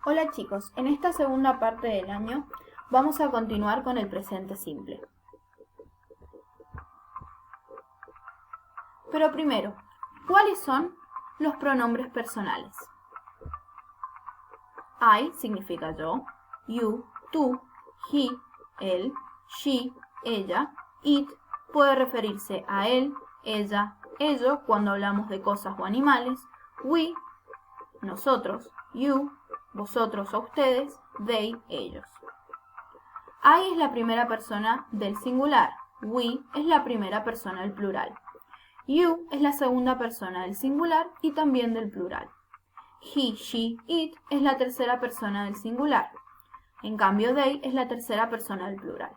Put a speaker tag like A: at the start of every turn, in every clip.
A: Hola chicos, en esta segunda parte del año vamos a continuar con el presente simple. Pero primero, ¿cuáles son los pronombres personales? I significa yo, you, tú, he, él, she, ella, it puede referirse a él, ella, ello cuando hablamos de cosas o animales, we, nosotros, you, vosotros o ustedes, they, ellos. I es la primera persona del singular, we es la primera persona del plural. You es la segunda persona del singular y también del plural. He, she, it es la tercera persona del singular. En cambio, they es la tercera persona del plural.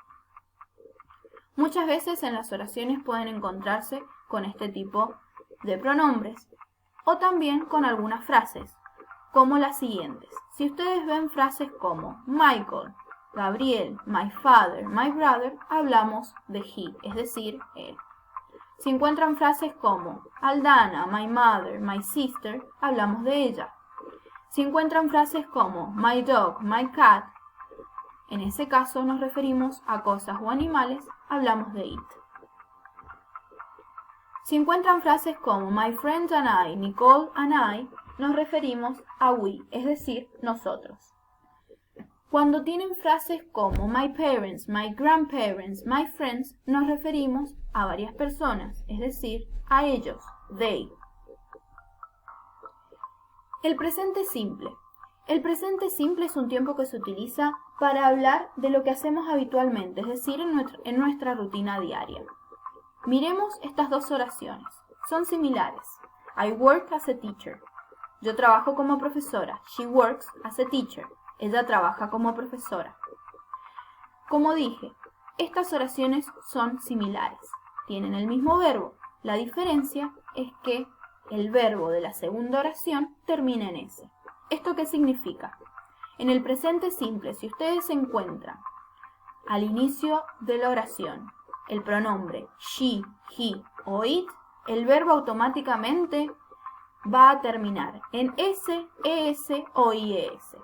A: Muchas veces en las oraciones pueden encontrarse con este tipo de pronombres o también con algunas frases, como las siguientes. Si ustedes ven frases como Michael, Gabriel, my father, my brother, hablamos de he, es decir, él. Si encuentran frases como Aldana, my mother, my sister, hablamos de ella. Si encuentran frases como my dog, my cat, en ese caso nos referimos a cosas o animales, hablamos de it. Si encuentran frases como my friend and I, Nicole and I, nos referimos a we, es decir, nosotros. Cuando tienen frases como my parents, my grandparents, my friends, nos referimos a varias personas, es decir, a ellos, they. El presente simple. El presente simple es un tiempo que se utiliza para hablar de lo que hacemos habitualmente, es decir, en nuestra rutina diaria. Miremos estas dos oraciones. Son similares. I work as a teacher. Yo trabajo como profesora. She works as a teacher. Ella trabaja como profesora. Como dije, estas oraciones son similares. Tienen el mismo verbo. La diferencia es que el verbo de la segunda oración termina en S. ¿Esto qué significa? En el presente simple, si ustedes encuentran al inicio de la oración el pronombre she, he o it, el verbo automáticamente va a terminar en S, ES o IES.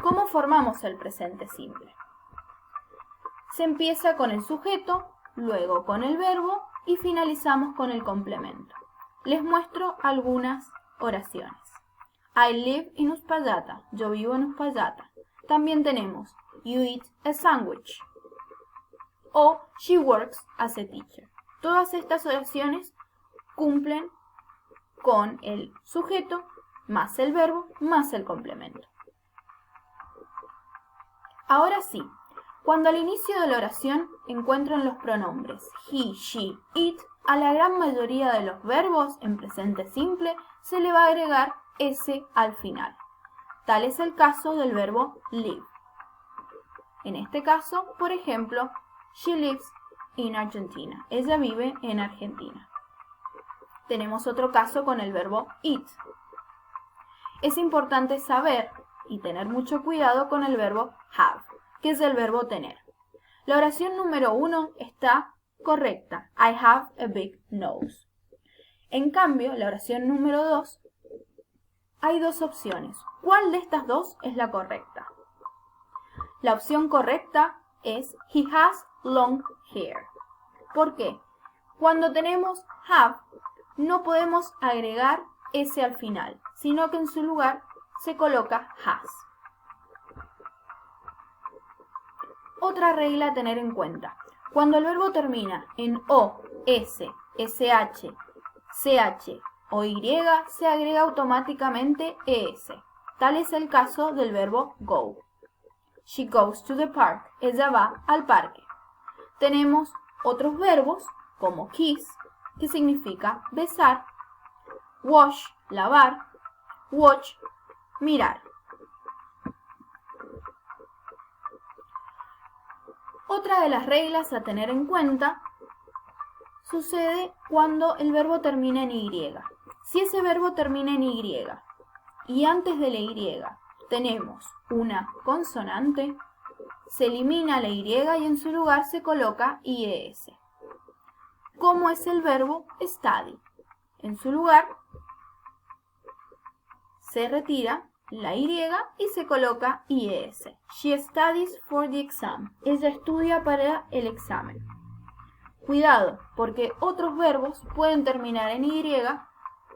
A: ¿Cómo formamos el presente simple? Se empieza con el sujeto, luego con el verbo y finalizamos con el complemento. Les muestro algunas oraciones. I live in Uspallata. Yo vivo en Uspallata. También tenemos you eat a sandwich. O she works as a teacher. Todas estas oraciones cumplen con el sujeto más el verbo más el complemento. Ahora sí, cuando al inicio de la oración encuentran los pronombres he, she, it, a la gran mayoría de los verbos en presente simple se le va a agregar S al final. Tal es el caso del verbo live. En este caso, por ejemplo, she lives in Argentina. Ella vive en Argentina. Tenemos otro caso con el verbo eat. Es importante saber y tener mucho cuidado con el verbo have, que es el verbo tener. La oración número 1 está correcta. I have a big nose. En cambio, la oración número 2, hay dos opciones. ¿Cuál de estas dos es la correcta? La opción correcta es he has long hair. ¿Por qué? Cuando tenemos have, no podemos agregar S al final, sino que en su lugar se coloca has. Otra regla a tener en cuenta. Cuando el verbo termina en O, S, SH, CH o Y, se agrega automáticamente ES. Tal es el caso del verbo go. She goes to the park. Ella va al parque. Tenemos otros verbos como kiss, que significa besar, wash, lavar, watch, mirar. Otra de las reglas a tener en cuenta sucede cuando el verbo termina en Y. Si ese verbo termina en Y y antes de la Y tenemos una consonante, se elimina la Y y en su lugar se coloca IES. ¿Cómo es el verbo study? En su lugar se retira la Y y se coloca IES. She studies for the exam. Ella estudia para el examen. Cuidado, porque otros verbos pueden terminar en Y,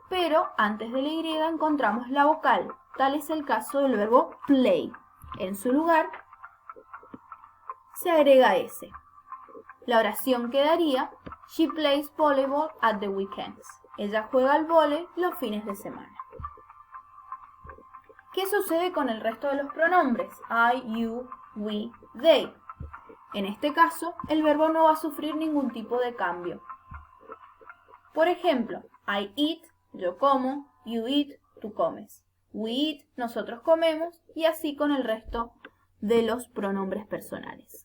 A: pero antes de la Y encontramos la vocal. Tal es el caso del verbo play. En su lugar se agrega S. La oración quedaría: She plays volleyball at the weekends. Ella juega al vóley los fines de semana. ¿Qué sucede con el resto de los pronombres? I, you, we, they. En este caso, el verbo no va a sufrir ningún tipo de cambio. Por ejemplo, I eat, yo como, you eat, tú comes. We eat, nosotros comemos, y así con el resto de los pronombres personales.